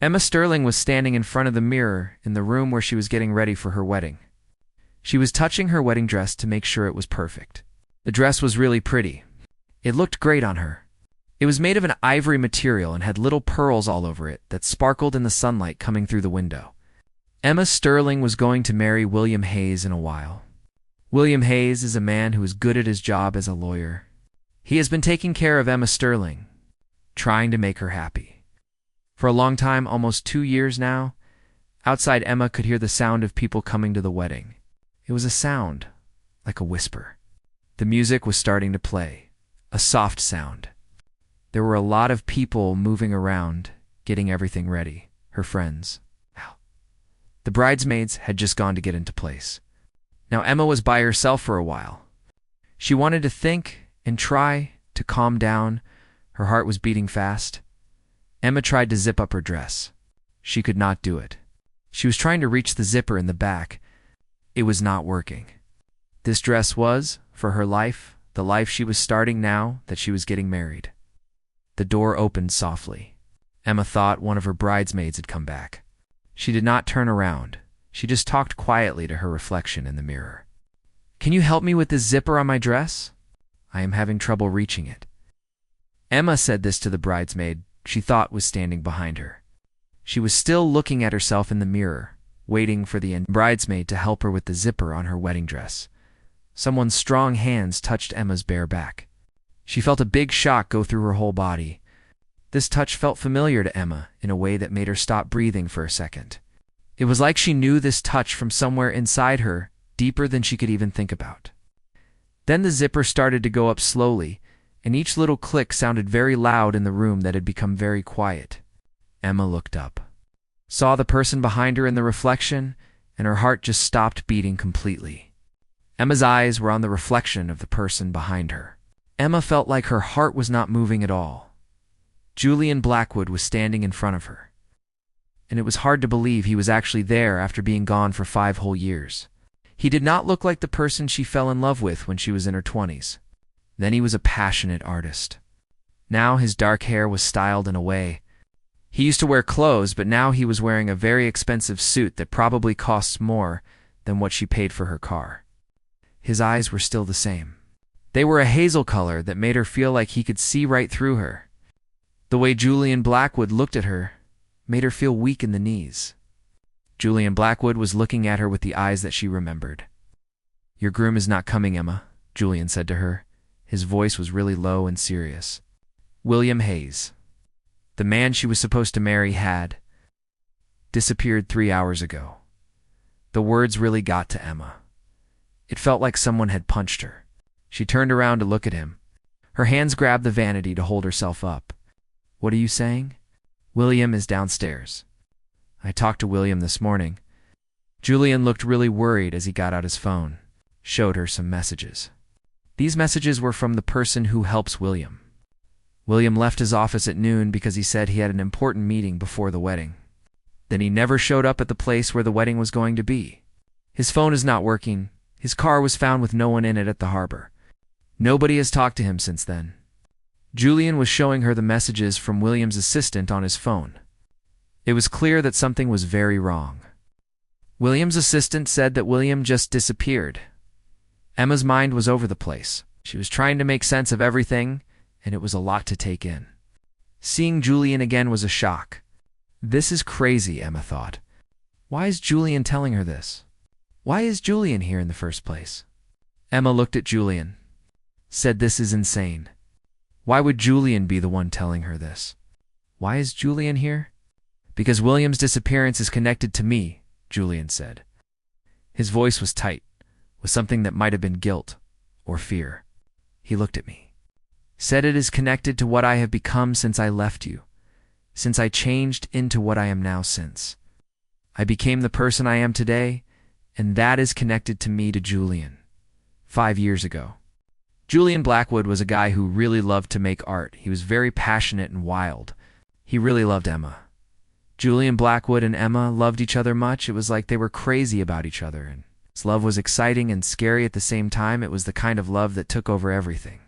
Emma Sterling was standing in front of the mirror in the room where she was getting ready for her wedding. She was touching her wedding dress to make sure it was perfect. The dress was really pretty. It looked great on her. It was made of an ivory material and had little pearls all over it that sparkled in the sunlight coming through the window. Emma Sterling was going to marry William Hayes in a while. William Hayes is a man who is good at his job as a lawyer. He has been taking care of Emma Sterling, trying to make her happy. For a long time, almost 2 years now, outside Emma could hear the sound of people coming to the wedding. It was a sound, like a whisper. The music was starting to play, a soft sound. There were a lot of people moving around, getting everything ready, her friends. The bridesmaids had just gone to get into place. Now Emma was by herself for a while. She wanted to think and try to calm down. Her heart was beating fast. Emma tried to zip up her dress. She could not do it. She was trying to reach the zipper in the back. It was not working. This dress was, for her life, the life she was starting now that she was getting married. The door opened softly. Emma thought one of her bridesmaids had come back. She did not turn around. She just talked quietly to her reflection in the mirror. "Can you help me with this zipper on my dress? I am having trouble reaching it." Emma said this to the bridesmaid she thought was standing behind her. She was still looking at herself in the mirror, waiting for the bridesmaid to help her with the zipper on her wedding dress. Someone's strong hands touched Emma's bare back. She felt a big shock go through her whole body. This touch felt familiar to Emma in a way that made her stop breathing for a second. It was like she knew this touch from somewhere inside her, deeper than she could even think about. Then the zipper started to go up slowly, and each little click sounded very loud in the room that had become very quiet. Emma looked up, saw the person behind her in the reflection, and her heart just stopped beating completely. Emma's eyes were on the reflection of the person behind her. Emma felt like her heart was not moving at all. Julian Blackwood was standing in front of her, and it was hard to believe he was actually there after being gone for 5 whole years. He did not look like the person she fell in love with when she was in her 20s. Then he was a passionate artist. Now his dark hair was styled in a way. He used to wear clothes, but now he was wearing a very expensive suit that probably costs more than what she paid for her car. His eyes were still the same. They were a hazel color that made her feel like he could see right through her. The way Julian Blackwood looked at her made her feel weak in the knees. Julian Blackwood was looking at her with the eyes that she remembered. "Your groom is not coming, Emma," Julian said to her. His voice was really low and serious. William Hayes, the man she was supposed to marry, had disappeared 3 hours ago. The words really got to Emma. It felt like someone had punched her. She turned around to look at him. Her hands grabbed the vanity to hold herself up. "What are you saying?" "William is downstairs. I talked to William this morning." Julian looked really worried as he got out his phone, showed her some messages. These messages were from the person who helps William. William left his office at noon because he said he had an important meeting before the wedding. Then he never showed up at the place where the wedding was going to be. His phone is not working. His car was found with no one in it at the harbor. Nobody has talked to him since then. Julian was showing her the messages from William's assistant on his phone. It was clear that something was very wrong. William's assistant said that William just disappeared. Emma's mind was over the place. She was trying to make sense of everything, and it was a lot to take in. Seeing Julian again was a shock. This is crazy, Emma thought. Why is Julian telling her this? Why is Julian here in the first place? Emma looked at Julian, said, "This is insane. Why would Julian be the one telling her this? Why is Julian here?" "Because William's disappearance is connected to me," Julian said. His voice was tight, with something that might have been guilt or fear. He looked at me. "Said it is connected to what I have become since I left you, since I changed into what I am now since. I became the person I am today, and that is connected to me to Julian. 5 years ago. Julian Blackwood was a guy who really loved to make art. He was very passionate and wild. He really loved Emma. Julian Blackwood and Emma loved each other much. It was like they were crazy about each other, and his love was exciting and scary at the same time. It was the kind of love that took over everything.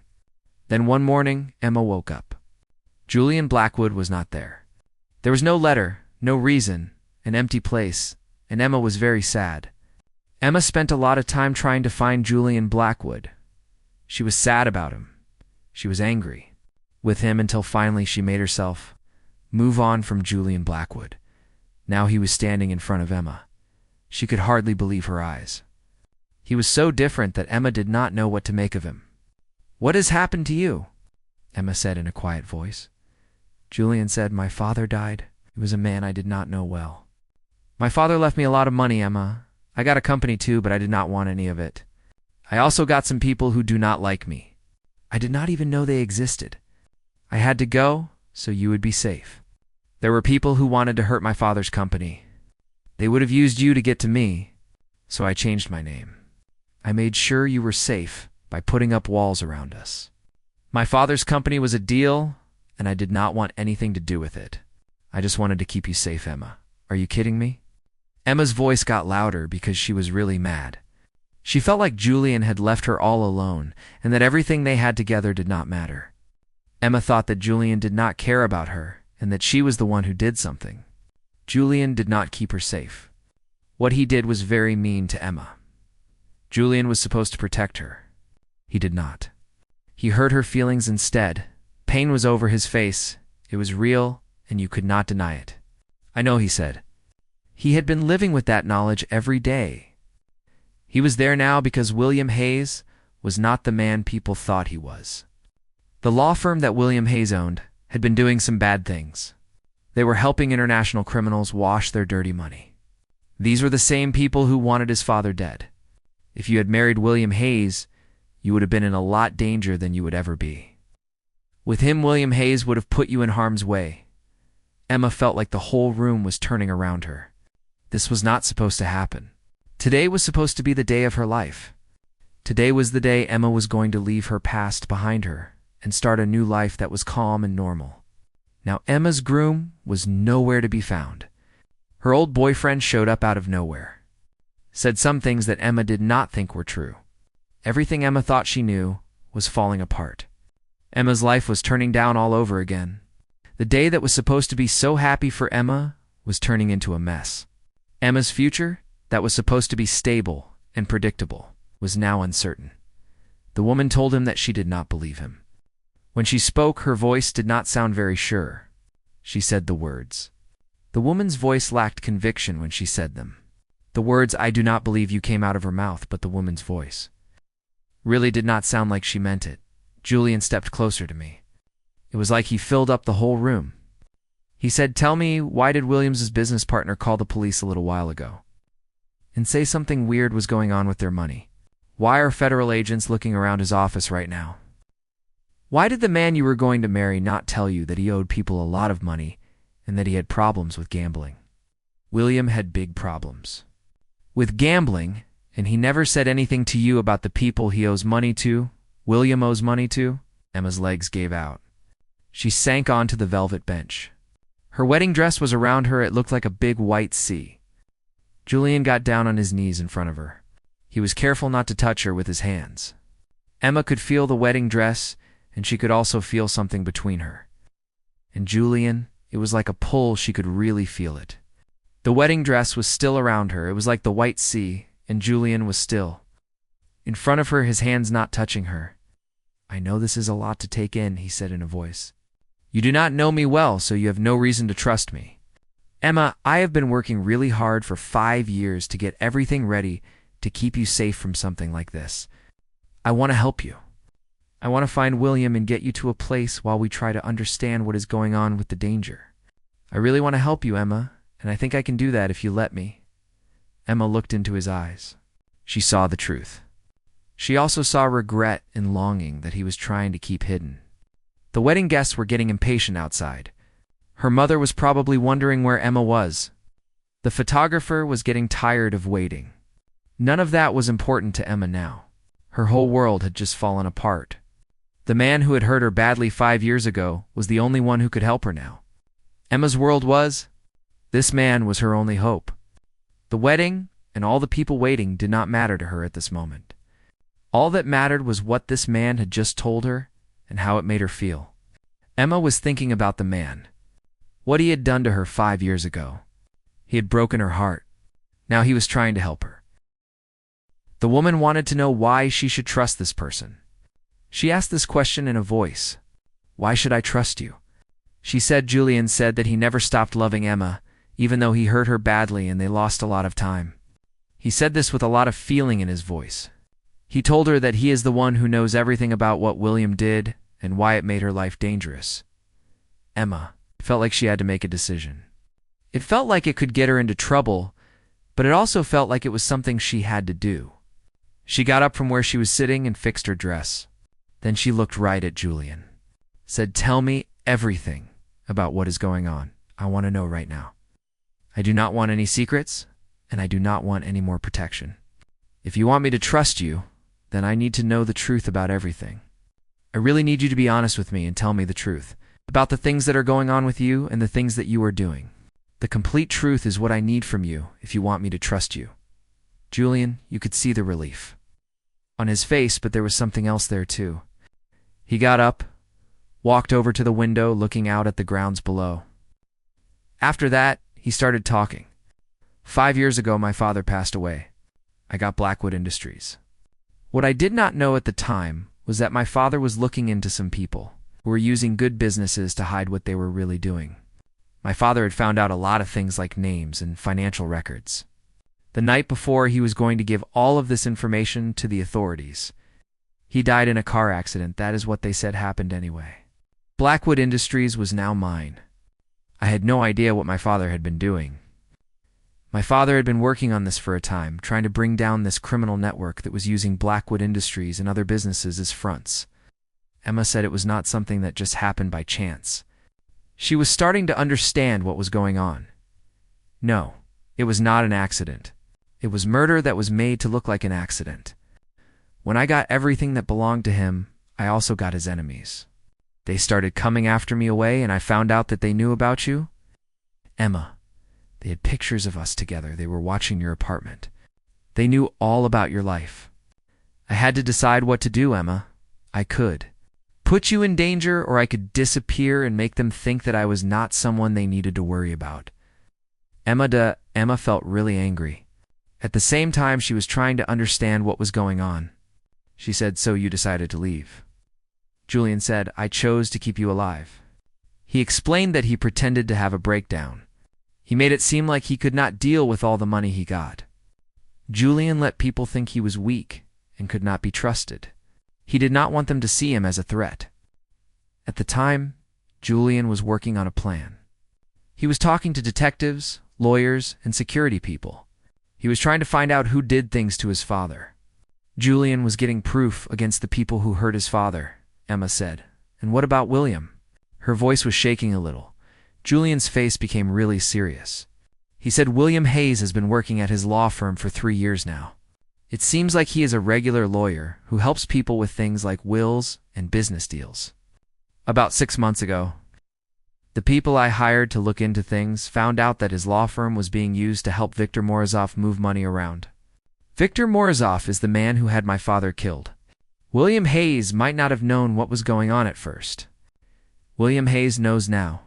Then one morning, Emma woke up. Julian Blackwood was not there. There was no letter, No reason, an empty place, and Emma was very sad. Emma spent a lot of time trying to find Julian Blackwood. She was sad about him. She was angry with him until finally she made herself move on from Julian Blackwood. Now he was standing in front of Emma. She could hardly believe her eyes. He was so different that Emma did not know what to make of him. "What has happened to you?" Emma said in a quiet voice. Julian said, "My father died. He was a man I did not know well. My father left me a lot of money, Emma. I got a company too, but I did not want any of it. I also got some people who do not like me. I did not even know they existed. I had to go so you would be safe. There were people who wanted to hurt my father's company. They would have used you to get to me, so I changed my name. I made sure you were safe by putting up walls around us. My father's company was a deal, and I did not want anything to do with it. I just wanted to keep you safe, Emma. Are you kidding me?" Emma's voice got louder because she was really mad. She felt like Julian had left her all alone and that everything they had together did not matter. Emma thought that Julian did not care about her and that she was the one who did something. Julian did not keep her safe. What he did was very mean to Emma. Julian was supposed to protect her. He did not. He hurt her feelings instead. Pain was over his face. It was real, and you could not deny it. "I know," he said. He had been living with that knowledge every day. He was there now because William Hayes was not the man people thought he was. The law firm that William Hayes owned had been doing some bad things. They were helping international criminals wash their dirty money. These were the same people who wanted his father dead. If you had married William Hayes, you would have been in a lot danger than you would ever be. With him, William Hayes would have put you in harm's way. Emma felt like the whole room was turning around her. This was not supposed to happen. Today was supposed to be the day of her life. Today was the day Emma was going to leave her past behind her and start a new life that was calm and normal. Now Emma's groom was nowhere to be found. Her old boyfriend showed up out of nowhere. Said some things that Emma did not think were true. Everything Emma thought she knew was falling apart. Emma's life was turning down all over again. The day that was supposed to be so happy for Emma was turning into a mess. Emma's future, that was supposed to be stable and predictable, was now uncertain. The woman told him that she did not believe him. When she spoke, her voice did not sound very sure. She said the words. The woman's voice lacked conviction when she said them. The words "I do not believe you" came out of her mouth, but the woman's voice really did not sound like she meant it. Julian stepped closer to me. It was like he filled up the whole room. He said, "Tell me, why did Williams's business partner call the police a little while ago and say something weird was going on with their money? Why are federal agents looking around his office right now? Why did the man you were going to marry not tell you that he owed people a lot of money and that he had problems with gambling?" William had big problems with gambling, and he never said anything to you about the people he owes money to. William owes money to? Emma's legs gave out. She sank onto the velvet bench. Her wedding dress was around her. It looked like a big white sea. Julian got down on his knees in front of her. He was careful not to touch her with his hands. Emma could feel the wedding dress, and she could also feel something between her and Julian. It was like a pull. She could really feel it. The wedding dress was still around her. It was like the white sea, and Julian was still in front of her, his hands not touching her. "I know this is a lot to take in," he said in a voice. "You do not know me well, so you have no reason to trust me. Emma, I have been working really hard for 5 years to get everything ready to keep you safe from something like this. I want to help you. I want to find William and get you to a place while we try to understand what is going on with the danger. I really want to help you, Emma, and I think I can do that if you let me." Emma looked into his eyes. She saw the truth. She also saw regret and longing that he was trying to keep hidden. The wedding guests were getting impatient outside. Her mother was probably wondering where Emma was. The photographer was getting tired of waiting. None of that was important to Emma now. Her whole world had just fallen apart. The man who had hurt her badly 5 years ago was the only one who could help her now. Emma's world was, this man was her only hope. The wedding and all the people waiting did not matter to her at this moment. All that mattered was what this man had just told her and how it made her feel. Emma was thinking about the man. what he had done to her 5 years ago. He had broken her heart. Now he was trying to help her. The woman wanted to know why she should trust this person. She asked this question in a voice. Why should I trust you? She said Julian said that he never stopped loving Emma, even though he hurt her badly and they lost a lot of time. He said this with a lot of feeling in his voice. He told her that he is the one who knows everything about what William did and why it made her life dangerous. Emma felt like she had to make a decision. It felt like it could get her into trouble, but it also felt like it was something she had to do. She got up from where she was sitting and fixed her dress. Then she looked right at Julian. Said, "Tell me everything about what is going on. I want to know right now. I do not want any secrets, and I do not want any more protection. If you want me to trust you, then I need to know the truth about everything. I really need you to be honest with me and tell me the truth about the things that are going on with you and the things that you are doing. The complete truth is what I need from you if you want me to trust you." Julian, you could see the relief on his face, but there was something else there too. He got up, walked over to the window looking out at the grounds below. After that, he started talking. 5 years ago, my father passed away. I got Blackwood Industries. What I did not know at the time was that my father was looking into some people who were using good businesses to hide what they were really doing. My father had found out a lot of things like names and financial records. The night before he was going to give all of this information to the authorities, he died in a car accident. That is what they said happened anyway. Blackwood Industries was now mine. I had no idea what my father had been doing. My father had been working on this for a time, trying to bring down this criminal network that was using Blackwood Industries and other businesses as fronts. Emma said it was not something that just happened by chance. She was starting to understand what was going on. No, it was not an accident. It was murder that was made to look like an accident. When I got everything that belonged to him, I also got his enemies. They started coming after me away, and I found out that they knew about you. Emma, they had pictures of us together. They were watching your apartment. They knew all about your life. I had to decide what to do, Emma. I could put you in danger, or I could disappear and make them think that I was not someone they needed to worry about. Emma felt really angry. At the same time, she was trying to understand what was going on. She said, "So you decided to leave?" Julian said, "I chose to keep you alive." He explained that he pretended to have a breakdown. He made it seem like he could not deal with all the money he got. Julian let people think he was weak and could not be trusted. He did not want them to see him as a threat. At the time, Julian was working on a plan. He was talking to detectives, lawyers, and security people. He was trying to find out who did things to his father. Julian was getting proof against the people who hurt his father, Emma said. "And what about William?" Her voice was shaking a little. Julian's face became really serious. He said William Hayes has been working at his law firm for 3 years now. It seems like he is a regular lawyer who helps people with things like wills and business deals. About 6 months ago, the people I hired to look into things found out that his law firm was being used to help Viktor Morozov move money around. Viktor Morozov is the man who had my father killed. William Hayes might not have known what was going on at first. William Hayes knows now.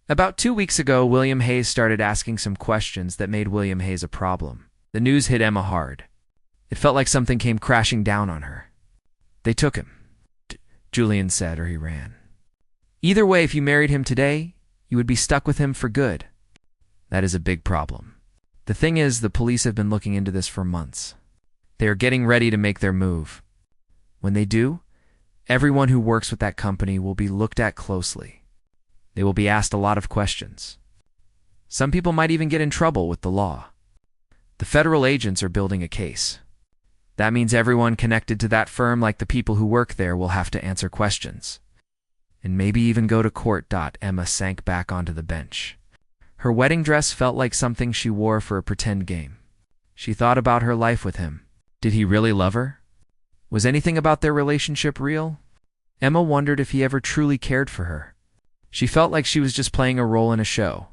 About 2 weeks ago, William Hayes started asking some questions that made William Hayes a problem. The news hit Emma hard. It felt like something came crashing down on her. "They took him," Julian said, "or he ran. Either way, if you married him today, you would be stuck with him for good. That is a big problem. The thing is, the police have been looking into this for months. They are getting ready to make their move. When they do, everyone who works with that company will be looked at closely. They will be asked a lot of questions. Some people might even get in trouble with the law. The federal agents are building a case. That means everyone connected to that firm, like the people who work there, will have to answer questions. And maybe even go to court." Emma sank back onto the bench. Her wedding dress felt like something she wore for a pretend game. She thought about her life with him. Did he really love her? Was anything about their relationship real? Emma wondered if he ever truly cared for her. She felt like she was just playing a role in a show.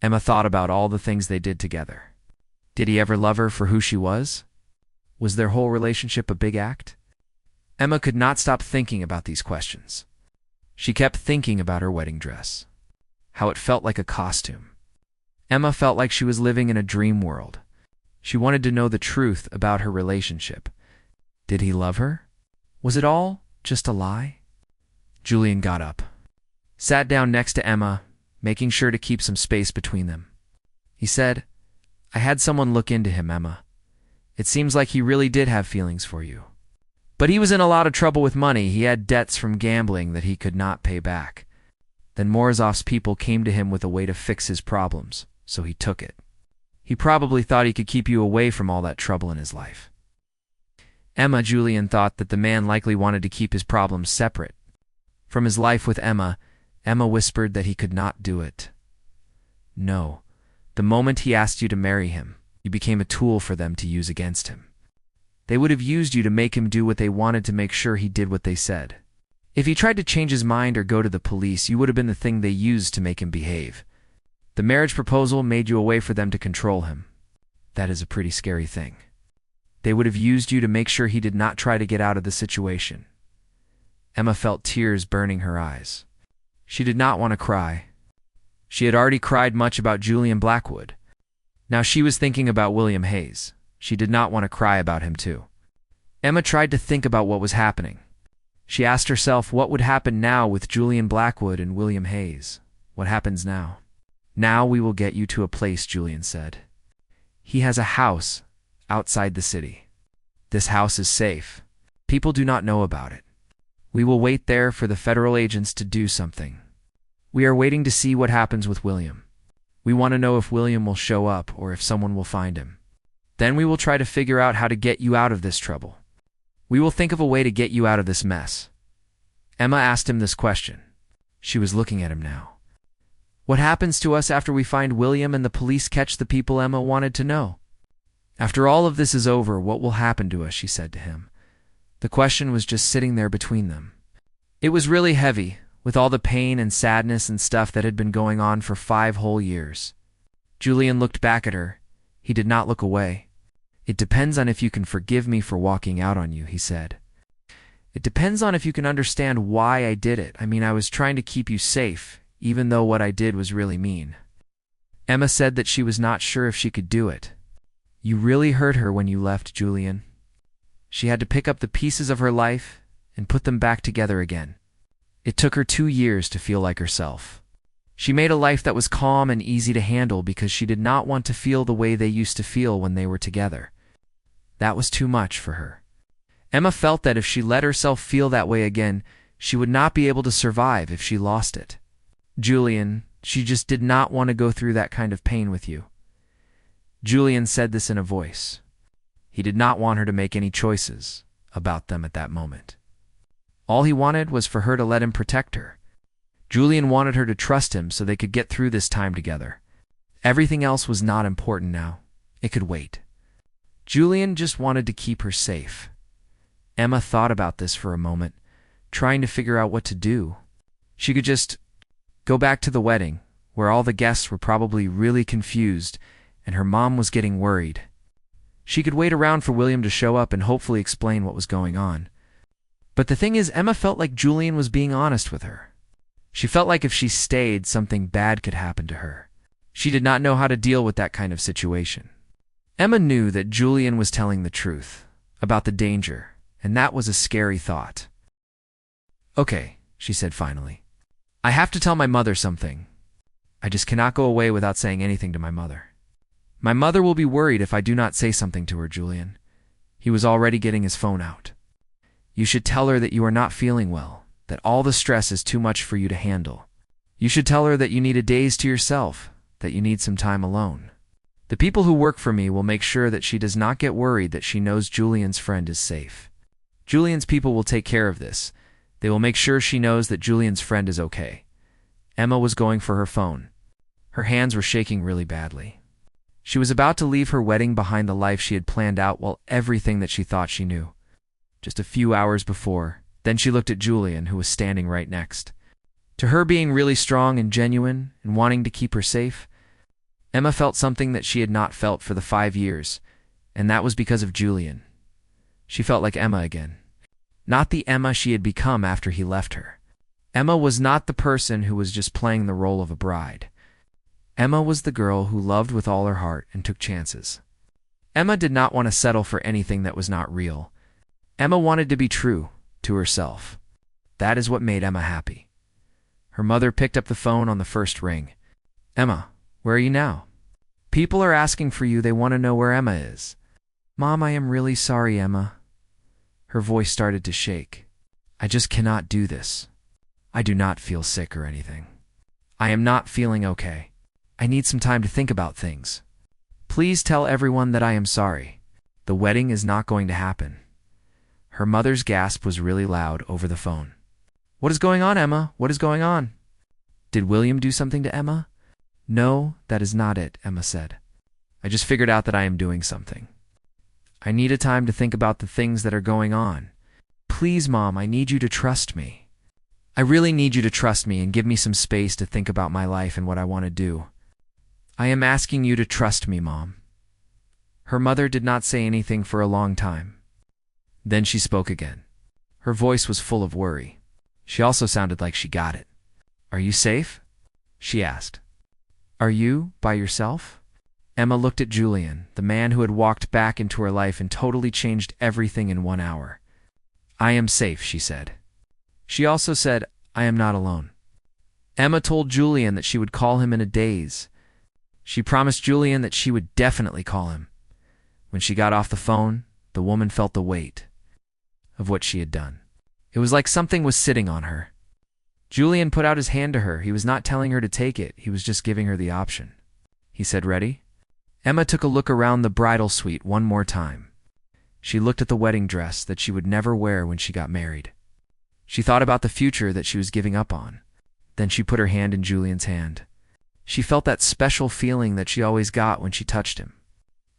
Emma thought about all the things they did together. Did he ever love her for who she was? Was their whole relationship a big act? Emma could not stop thinking about these questions. She kept thinking about her wedding dress. how it felt like a costume. Emma felt like she was living in a dream world. She wanted to know the truth about her relationship. Did he love her? Was it all just a lie? Julian got up, sat down next to Emma, making sure to keep some space between them. He said, "I had someone look into him, Emma. It seems like he really did have feelings for you. But he was in a lot of trouble with money. He had debts from gambling that he could not pay back. Then Morozov's people came to him with a way to fix his problems, so he took it. He probably thought he could keep you away from all that trouble in his life." Julian thought that the man likely wanted to keep his problems separate from his life with Emma. Emma whispered that he could not do it. No, the moment he asked you to marry him, you became a tool for them to use against him. They would have used you to make him do what they wanted to make sure he did what they said. If he tried to change his mind or go to the police, you would have been the thing they used to make him behave. The marriage proposal made you a way for them to control him. That is a pretty scary thing. They would have used you to make sure he did not try to get out of the situation. Emma felt tears burning her eyes. She did not want to cry. She had already cried much about Julian Blackwood. Now she was thinking about William Hayes. She did not want to cry about him too. Emma tried to think about what was happening. She asked herself what would happen now with Julian Blackwood and William Hayes. What happens now? "Now we will get you to a place," Julian said. "He has a house outside the city. This house is safe. People do not know about it. We will wait there for the federal agents to do something. We are waiting to see what happens with William. We want to know if William will show up or if someone will find him. Then we will try to figure out how to get you out of this trouble. We will think of a way to get you out of this mess." Emma asked him this question. She was looking at him now. "What happens to us after we find William and the police catch the people?" Emma wanted to know. "After all of this is over, what will happen to us?" she said to him. The question was just sitting there between them. It was really heavy, with all the pain and sadness and stuff that had been going on for 5 whole years. Julian looked back at her. He did not look away. "It depends on if you can forgive me for walking out on you," he said. "It depends on if you can understand why I did it. I was trying to keep you safe, even though what I did was really mean." Emma said that she was not sure if she could do it. "You really hurt her when you left, Julian. She had to pick up the pieces of her life and put them back together again. It took her 2 years to feel like herself. She made a life that was calm and easy to handle because she did not want to feel the way they used to feel when they were together. That was too much for her." Emma felt that if she let herself feel that way again, she would not be able to survive if she lost it. "Julian, she just did not want to go through that kind of pain with you." Julian said this in a voice. He did not want her to make any choices about them at that moment. All he wanted was for her to let him protect her. Julian wanted her to trust him so they could get through this time together. Everything else was not important now. It could wait. Julian just wanted to keep her safe. Emma thought about this for a moment, trying to figure out what to do. She could just go back to the wedding, where all the guests were probably really confused and her mom was getting worried. She could wait around for William to show up and hopefully explain what was going on. But the thing is, Emma felt like Julian was being honest with her. She felt like if she stayed, something bad could happen to her. She did not know how to deal with that kind of situation. Emma knew that Julian was telling the truth about the danger, and that was a scary thought. "Okay," she said finally. "I have to tell my mother something. I just cannot go away without saying anything to my mother. My mother will be worried if I do not say something to her, Julian." He was already getting his phone out. "You should tell her that you are not feeling well, that all the stress is too much for you to handle. You should tell her that you need a days to yourself, that you need some time alone. The people who work for me will make sure that she does not get worried that she knows Julian's friend is safe. Julian's people will take care of this. They will make sure she knows that Julian's friend is okay." Emma was going for her phone. Her hands were shaking really badly. She was about to leave her wedding behind the life she had planned out while everything that she thought she knew. Just a few hours before, then she looked at Julian, who was standing right next. To her, being really strong and genuine and wanting to keep her safe, Emma felt something that she had not felt for the 5 years, and that was because of Julian. She felt like Emma again. Not the Emma she had become after he left her. Emma was not the person who was just playing the role of a bride. Emma was the girl who loved with all her heart and took chances. Emma did not want to settle for anything that was not real. Emma wanted to be true to herself. That is what made Emma happy. Her mother picked up the phone on the first ring. "Emma, where are you now? People are asking for you. They want to know where Emma is." "Mom, I am really sorry, Emma." Her voice started to shake. "I just cannot do this. I do not feel sick or anything. I am not feeling okay. I need some time to think about things. Please tell everyone that I am sorry. The wedding is not going to happen." Her mother's gasp was really loud over the phone. "What is going on, Emma? What is going on?" "Did William do something to Emma?" "No, that is not it," Emma said. "I just figured out that I am doing something. I need a time to think about the things that are going on. Please, Mom, I need you to trust me. I really need you to trust me and give me some space to think about my life and what I want to do. I am asking you to trust me, Mom." Her mother did not say anything for a long time. Then she spoke again. Her voice was full of worry. She also sounded like she got it. "Are you safe?" she asked. "Are you by yourself?" Emma looked at Julian, the man who had walked back into her life and totally changed everything in 1 hour. "I am safe," she said. She also said, "I am not alone." Emma told Julian that she would call him in a daze. She promised Julian that she would definitely call him. When she got off the phone, the woman felt the weight of what she had done. It was like something was sitting on her. Julian put out his hand to her. He was not telling her to take it. He was just giving her the option. He said, "Ready?" Emma took a look around the bridal suite one more time. She looked at the wedding dress that she would never wear when she got married. She thought about the future that she was giving up on. Then she put her hand in Julian's hand. She felt that special feeling that she always got when she touched him.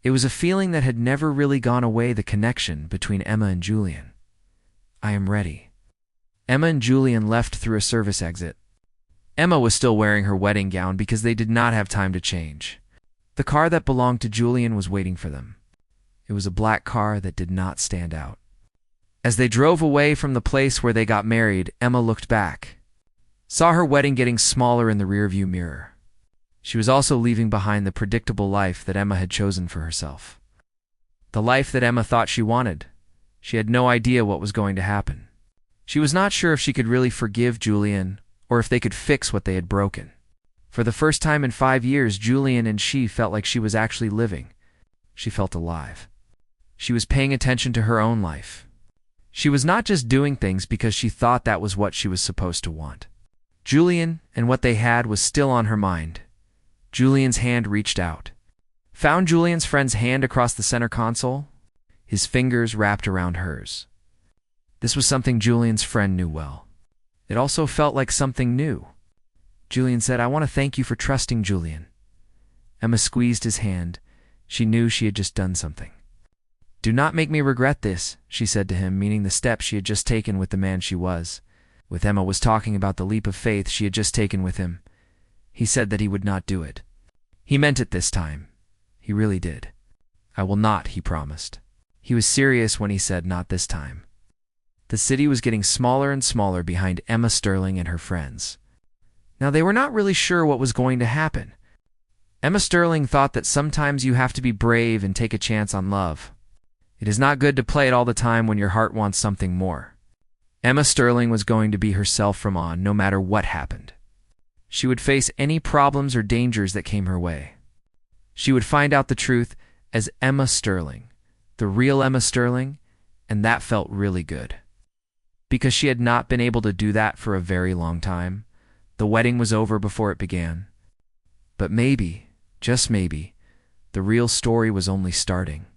It was a feeling that had never really gone away, the connection between Emma and Julian. "I am ready." Emma and Julian left through a service exit. Emma was still wearing her wedding gown because they did not have time to change. The car that belonged to Julian was waiting for them. It was a black car that did not stand out. As they drove away from the place where they got married, Emma looked back, saw her wedding getting smaller in the rearview mirror. She was also leaving behind the predictable life that Emma had chosen for herself. The life that Emma thought she wanted. She had no idea what was going to happen. She was not sure if she could really forgive Julian or if they could fix what they had broken. For the first time in 5 years, Julian and she felt like she was actually living. She felt alive. She was paying attention to her own life. She was not just doing things because she thought that was what she was supposed to want. Julian and what they had was still on her mind. Julian's hand reached out, found Julian's friend's hand across the center console, his fingers wrapped around hers. This was something Julian's friend knew well. It also felt like something new. Julian said, "I want to thank you for trusting, Julian." Emma squeezed his hand. She knew she had just done something. "Do not make me regret this," she said to him, meaning the step she had just taken with the man she was. With Emma was talking about the leap of faith she had just taken with him. He said that he would not do it. He meant it this time. He really did. "I will not," he promised. He was serious when he said not this time. The city was getting smaller and smaller behind Emma Sterling and her friends. Now they were not really sure what was going to happen. Emma Sterling thought that sometimes you have to be brave and take a chance on love. It is not good to play it all the time when your heart wants something more. Emma Sterling was going to be herself from on, no matter what happened. She would face any problems or dangers that came her way. She would find out the truth as Emma Sterling, the real Emma Sterling, and that felt really good. Because she had not been able to do that for a very long time, the wedding was over before it began. But maybe, just maybe, the real story was only starting.